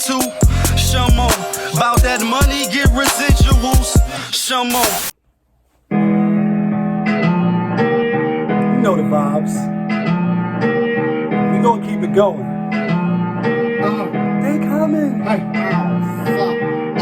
too. Some more. About that money, get residuals. Some more. You know the vibes. We gonna keep it going. They coming.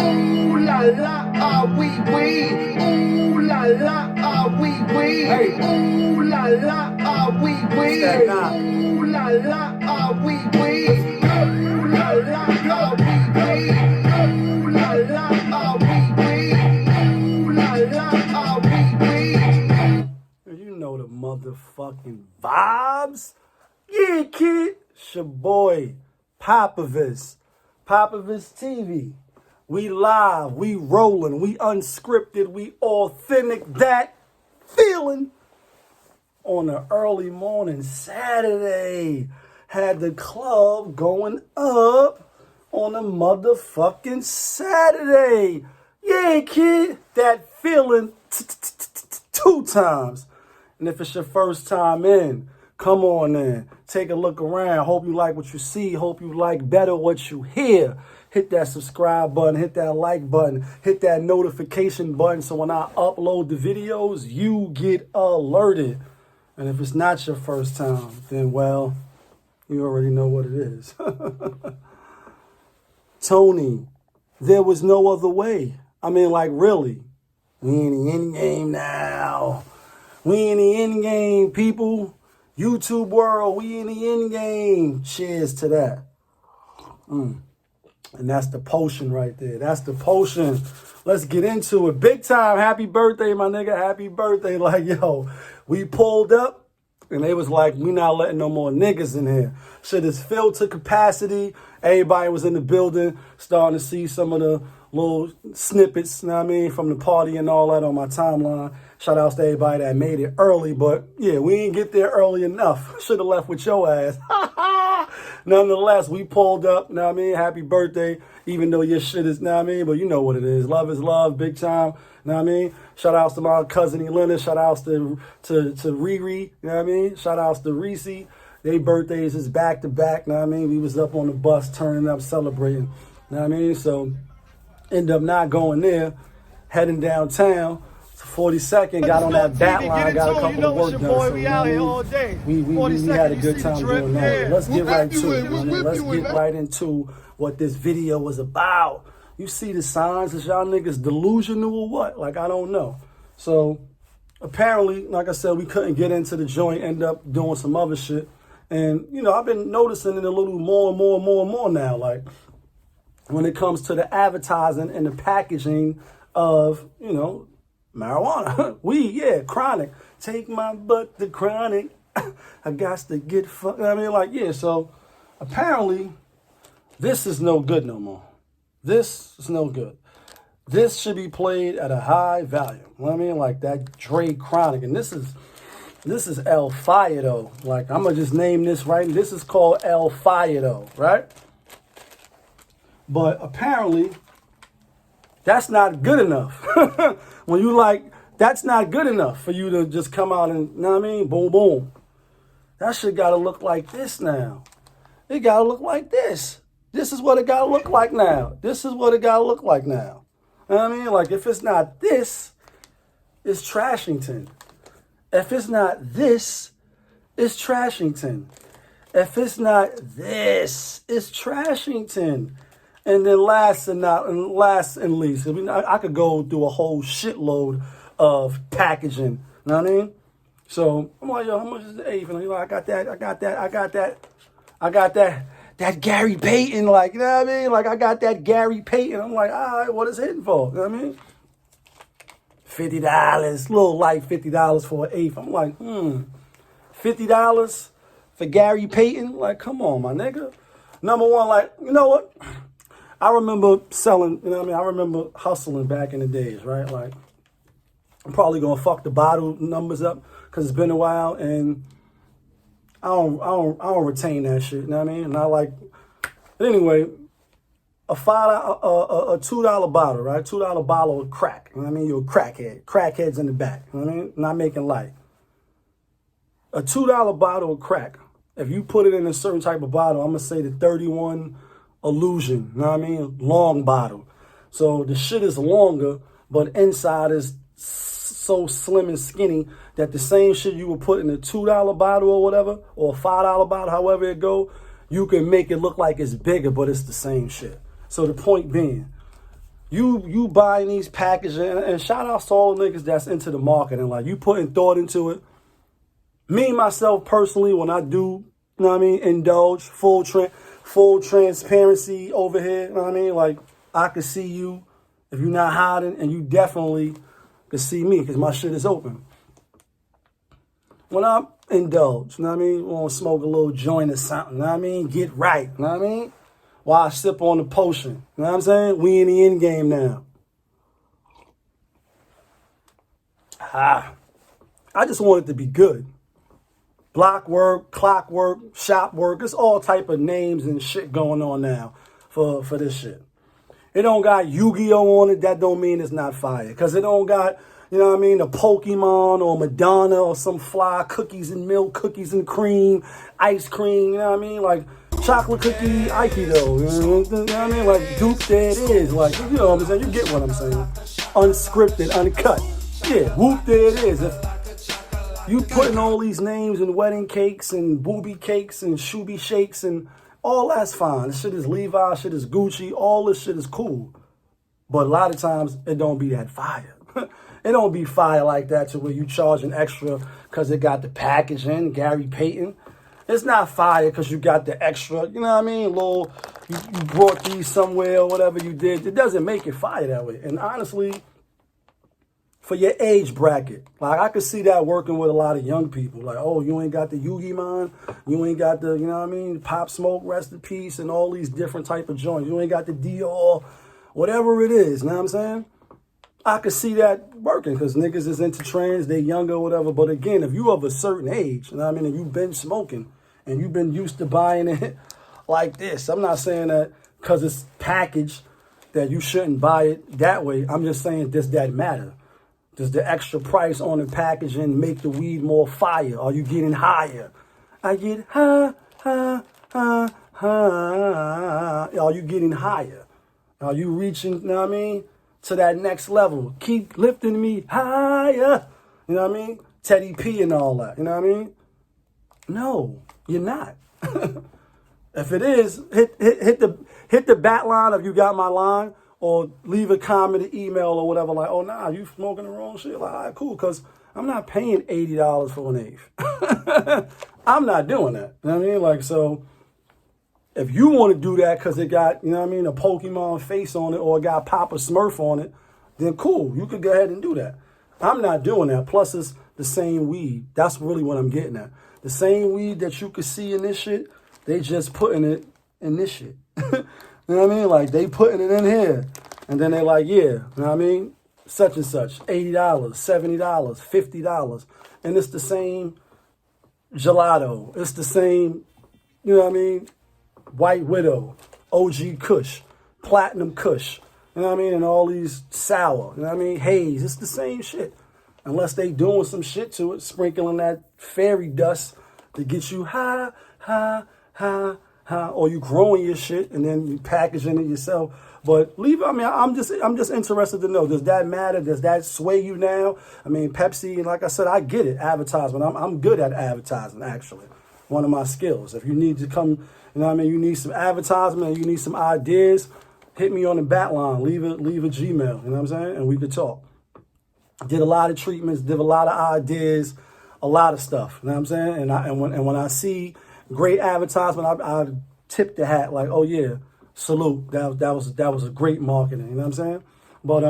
Ooh la la, ah wee wee. Ooh la la, ah wee wee. Ooh la la, ah wee wee. Ooh la la, ah wee wee. Ooh la la, ah wee wee. Ooh la la, ah wee wee. Ooh la la, ah wee wee. You know the motherfucking vibes. Yeah, kid. It's your boy, POPAVIST. POPAVIST TV. We live, we rolling, we unscripted, we authentic. That feeling on an early morning Saturday. Had the club going up on a motherfucking Saturday. Yeah, kid. That feeling 2 times. And if it's your first time in, come on in. Take a look around. Hope you like what you see. Hope you like better what you hear. Hit that subscribe button. Hit that like button. Hit that notification button so when I upload the videos, you get alerted. And if it's not your first time, then, well, you already know what it is. Tony, there was no other way. I mean, like, really. We in the end game now. We in the end game, people. YouTube world, we in the end game. Cheers to that. And that's the potion right there. That's the potion. Let's get into it. Big time. Happy birthday, my nigga. Happy birthday. Like, yo, we pulled up and they was like, we not letting no more niggas in here. Shit is filled to capacity. Everybody was in the building, starting to see some of the little snippets, you know what I mean, from the party and all that on my timeline. Shout outs to everybody that made it early, but yeah, we didn't get there early enough. Should have left with your ass. Nonetheless, we pulled up, you know what I mean? Happy birthday, even though your shit is, you know what I mean? But you know what it is. Love is love, big time, you know what I mean? Shout outs to my cousin Elena. Shout outs to Riri, you know what I mean? Shout outs to Reese. Their birthdays is back to back, you know what I mean? We was up on the bus, turning up, celebrating, you know what I mean? So, end up not going there, heading downtown. 42nd, got on that bat line, got a couple of work done. So, we out here all day. We had a good time doing that. Let's get right to it, man. Let's get right into what this video was about. You see the signs? Is y'all niggas delusional or what? Like, I don't know. So, apparently, like I said, we couldn't get into the joint, end up doing some other shit. And, you know, I've been noticing it a little more and more and more and more now. Like, when it comes to the advertising and the packaging of, you know, marijuana, weed, yeah, chronic. Take my butt to chronic. I got to get fucked. I mean, like, yeah, so apparently this is no good no more. This is no good. This should be played at a high value. You know what I mean? Like that Dre Chronic. And this is El Fire, though. Like, I'm going to just name this right. This is called El Fire, though, right? But apparently, that's not good enough. When you like, that's not good enough for you to just come out and, you know what I mean? Boom, boom. That shit got to look like this now. It got to look like this. This is what it got to look like now. This is what it got to look like now. You know what I mean? Like, if it's not this, it's Trashington. If it's not this, it's Trashington. If it's not this, it's Trashington. And then last and least, I could go through a whole shitload of packaging. You know what I mean? So I'm like, yo, how much is the eighth? And I got that Gary Payton, like, you know what I mean? Like, I got that Gary Payton. I'm like, all right, what is it hitting for? You know what I mean? $50, little light $50 for an eighth. I'm like, $50 for Gary Payton? Like, come on, my nigga. Number one, like, you know what? I remember selling, you know what I mean? I remember hustling back in the days, right? Like, I'm probably going to fuck the bottle numbers up because it's been a while and I don't retain that shit, you know what I mean? And I like, but anyway, a $2 bottle, right? $2 bottle of crack, you know what I mean? You're a crackhead. Crackheads in the back, you know what I mean? Not making light. A $2 bottle of crack, if you put it in a certain type of bottle, I'm going to say the 31 illusion, you know what I mean? Long bottle. So the shit is longer, but inside is so slim and skinny that the same shit you would put in a $2 bottle or whatever, or a $5 bottle, however it go, you can make it look like it's bigger, but it's the same shit. So the point being, you buying these packages, and shout out to all the niggas that's into the marketing, like you putting thought into it. Me, myself, personally, when I do, you know what I mean, indulge, full transparency over here, you know what I mean? Like, I can see you if you're not hiding, and you definitely can see me because my shit is open. When I indulge, you know what I mean? Want to smoke a little joint or something, you know what I mean? Get right, you know what I mean? While I sip on the potion, you know what I'm saying? We in the end game now. I just want it to be good. Block work, clock work, shop work. It's all type of names and shit going on now for this shit. It don't got Yu-Gi-Oh on it. That don't mean it's not fire. Because it don't got, you know what I mean, a Pokemon or Madonna or some fly cookies and milk, cookies and cream, ice cream, you know what I mean? Like chocolate cookie Aikido, you know what I mean? Like Duke, there it is. Like, you know what I'm saying? You get what I'm saying. Unscripted, uncut. Yeah, whoop, there it is. If you putting all these names and wedding cakes and booby cakes and shooby shakes and all that's fine. This shit is Levi, shit is Gucci, all this shit is cool. But a lot of times it don't be that fire. It don't be fire like that to where you charging extra because it got the package in, Gary Payton. It's not fire because you got the extra, you know what I mean? Little, you brought these somewhere or whatever you did. It doesn't make it fire that way. And honestly, for your age bracket, like I could see that working with a lot of young people. Like, oh, you ain't got the Yugi Man, you ain't got the, you know what I mean, Pop Smoke, rest in peace, and all these different type of joints. You ain't got the Dior, whatever it is, you know what I'm saying? I could see that working because niggas is into trends, they younger or whatever. But again, if you of a certain age, you know what I mean, and you've been smoking and you've been used to buying it like this, I'm not saying that because it's packaged that you shouldn't buy it that way. I'm just saying, does that matter? Does the extra price on the packaging make the weed more fire? Are you getting higher? I get high. Are you getting higher? Are you reaching, you know what I mean, to that next level? Keep lifting me higher. You know what I mean? Teddy P and all that. You know what I mean? No, you're not. If it is, hit the bat line if you got my line. Or leave a comment, an email, or whatever, like, oh, nah, you smoking the wrong shit. Like, all right, cool, because I'm not paying $80 for an eighth. I'm not doing that. You know what I mean? Like, so if you want to do that because it got, you know what I mean, a Pokemon face on it or it got Papa Smurf on it, then cool, you could go ahead and do that. I'm not doing that. Plus, it's the same weed. That's really what I'm getting at. The same weed that you could see in this shit, they just putting it in this shit. You know what I mean? Like, they putting it in here. And then they like, yeah, you know what I mean? Such and such, $80, $70, $50. And it's the same gelato. It's the same, you know what I mean? White Widow, OG Kush, Platinum Kush. You know what I mean? And all these sour, you know what I mean? Haze. It's the same shit. Unless they doing some shit to it, sprinkling that fairy dust to get you high, or you growing your shit and then you packaging it yourself. But leave. I mean, I'm just interested to know. Does that matter? Does that sway you now? I mean, Pepsi, and like I said, I get it. Advertisement. I'm good at advertising. Actually, one of my skills. If you need to come, you know what I mean. You need some advertisement. And you need some ideas. Hit me on the bat line. Leave a Gmail. You know what I'm saying? And we could talk. Did a lot of treatments. Did a lot of ideas. A lot of stuff. You know what I'm saying? And when I see great advertisement, I tip the hat like, oh yeah, salute. That was a great marketing. You know what I'm saying? But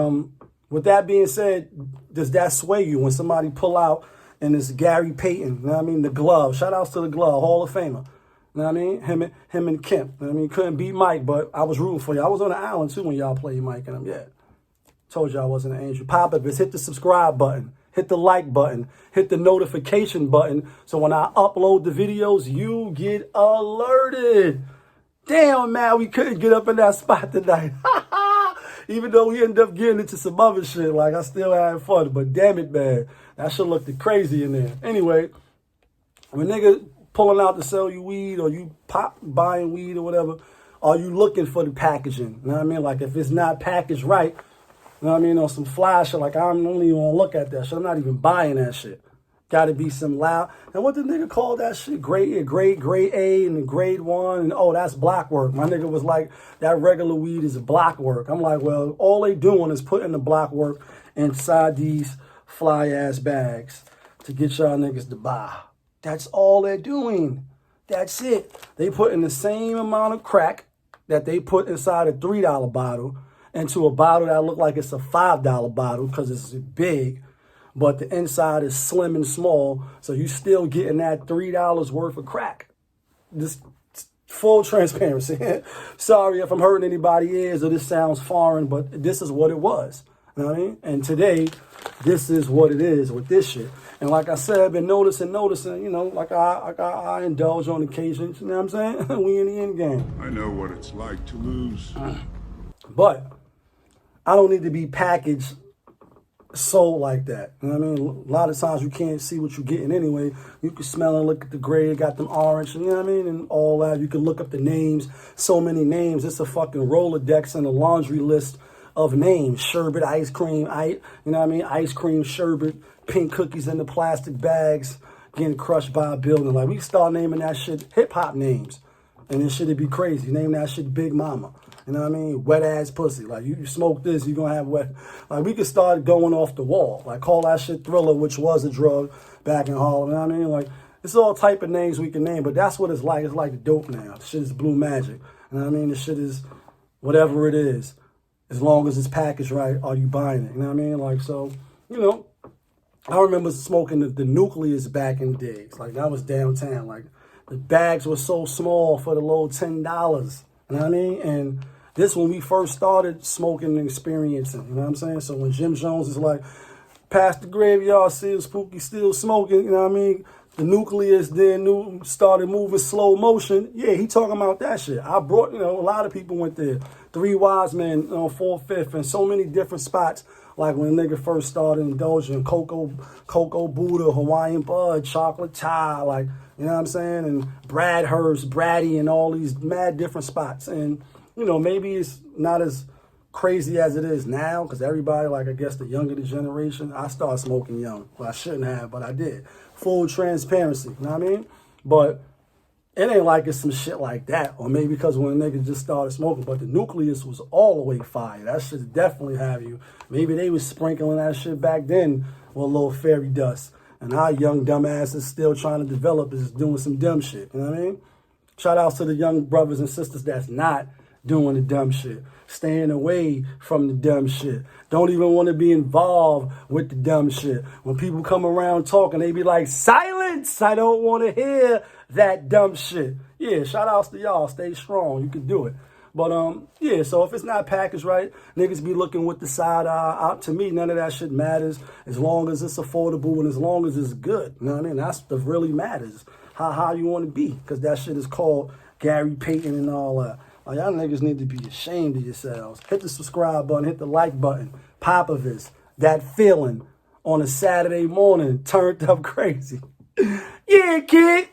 with that being said, does that sway you when somebody pull out and it's Gary Payton? You know what I mean? The glove. Shout outs to the glove, Hall of Famer. You know what I mean? Him and Kemp. You know what I mean? Couldn't beat Mike, but I was rooting for you. I was on the island too when y'all played Mike and him. Yeah. Told you I wasn't an angel. POPAVIST, hit the subscribe button. Hit the like button, hit the notification button, so when I upload the videos, you get alerted. Damn, man, we couldn't get up in that spot tonight. Even though we ended up getting into some other shit, like I still had fun, but damn it, man, that shit looked crazy in there. Anyway, when nigga pulling out to sell you weed or you buying weed or whatever, are you looking for the packaging? You know what I mean? Like, if it's not packaged right, you know what I mean, on some fly shit, like, I don't even want to look at that shit. I'm not even buying that shit. Got to be some loud. And what the nigga called that shit? Grade A and grade 1. And oh, that's block work. My nigga was like, that regular weed is block work. I'm like, well, all they doing is putting the block work inside these fly ass bags to get y'all niggas to buy. That's all they're doing. That's it. They putting the same amount of crack that they put inside a $3 bottle into a bottle that look like it's a $5 bottle because it's big, but the inside is slim and small, so you still getting that $3 worth of crack. This full transparency. Sorry if I'm hurting anybody's ears or this sounds foreign, but this is what it was. You know what I mean? And today, this is what it is with this shit. And like I said, I've been noticing, you know, like I indulge on occasions, you know what I'm saying? We in the end game. I know what it's like to lose. But I don't need to be packaged sold like that. You know what I mean? A lot of times you can't see what you're getting anyway. You can smell and look at the grade, got them orange, you know what I mean? And all that. You can look up the names, so many names. It's a fucking Rolodex and a laundry list of names. Sherbet, ice cream, you know what I mean? Ice cream, sherbet, pink cookies in the plastic bags, getting crushed by a building. Like, we start naming that shit hip-hop names. And this shit'd be crazy. Name that shit Big Mama. You know what I mean? Wet ass pussy. Like, you smoke this, you're gonna have wet. Like, we could start going off the wall. Like, call that shit Thriller, which was a drug back in Harlem. You know what I mean? Like, it's all type of names we can name, but that's what it's like. It's like the dope now. The shit is blue magic. You know what I mean? The shit is whatever it is. As long as it's packaged right, are you buying it? You know what I mean? Like, so, you know, I remember smoking the Nucleus back in the days. Like, that was downtown. Like, the bags were so small for the low $10. You know what I mean? And this when we first started smoking and experiencing. You know what I'm saying? So when Jim Jones is like, past the graveyard, still spooky, still smoking, you know what I mean? The Nucleus then started moving slow motion. Yeah, he talking about that shit. I brought, you know, a lot of people went there. Three Wise Men on 4th, 5th, and so many different spots. Like when a nigga first started indulging, Cocoa Buddha, Hawaiian Bud, Chocolate Thai, like, you know what I'm saying? And Brad Hurst, Braddy, and all these mad different spots. And, you know, maybe it's not as crazy as it is now, because everybody, like, I guess the younger the generation, I started smoking young. Well, I shouldn't have, but I did. Full transparency, you know what I mean? But it ain't like it's some shit like that, or maybe because when a nigga just started smoking, but the Nucleus was all the way fire. That shit definitely have you. Maybe they was sprinkling that shit back then with a little fairy dust. And our young dumbasses still trying to develop is doing some dumb shit, you know what I mean? Shout outs to the young brothers and sisters that's not doing the dumb shit. Staying away from the dumb shit. Don't even want to be involved with the dumb shit. When people come around talking, they be like, silence! I don't want to hear that dumb shit. Yeah, shout outs to y'all. Stay strong. You can do it. But, yeah, so if it's not packaged right, niggas be looking with the side eye out. To me, none of that shit matters as long as it's affordable and as long as it's good. You know what I mean? That's what really matters. How you want to be. Because that shit is called Gary Payton and all that. Like, y'all niggas need to be ashamed of yourselves. Hit the subscribe button, hit the like button. POPAVIST, that feeling on a Saturday morning, turned up crazy. Yeah, kid.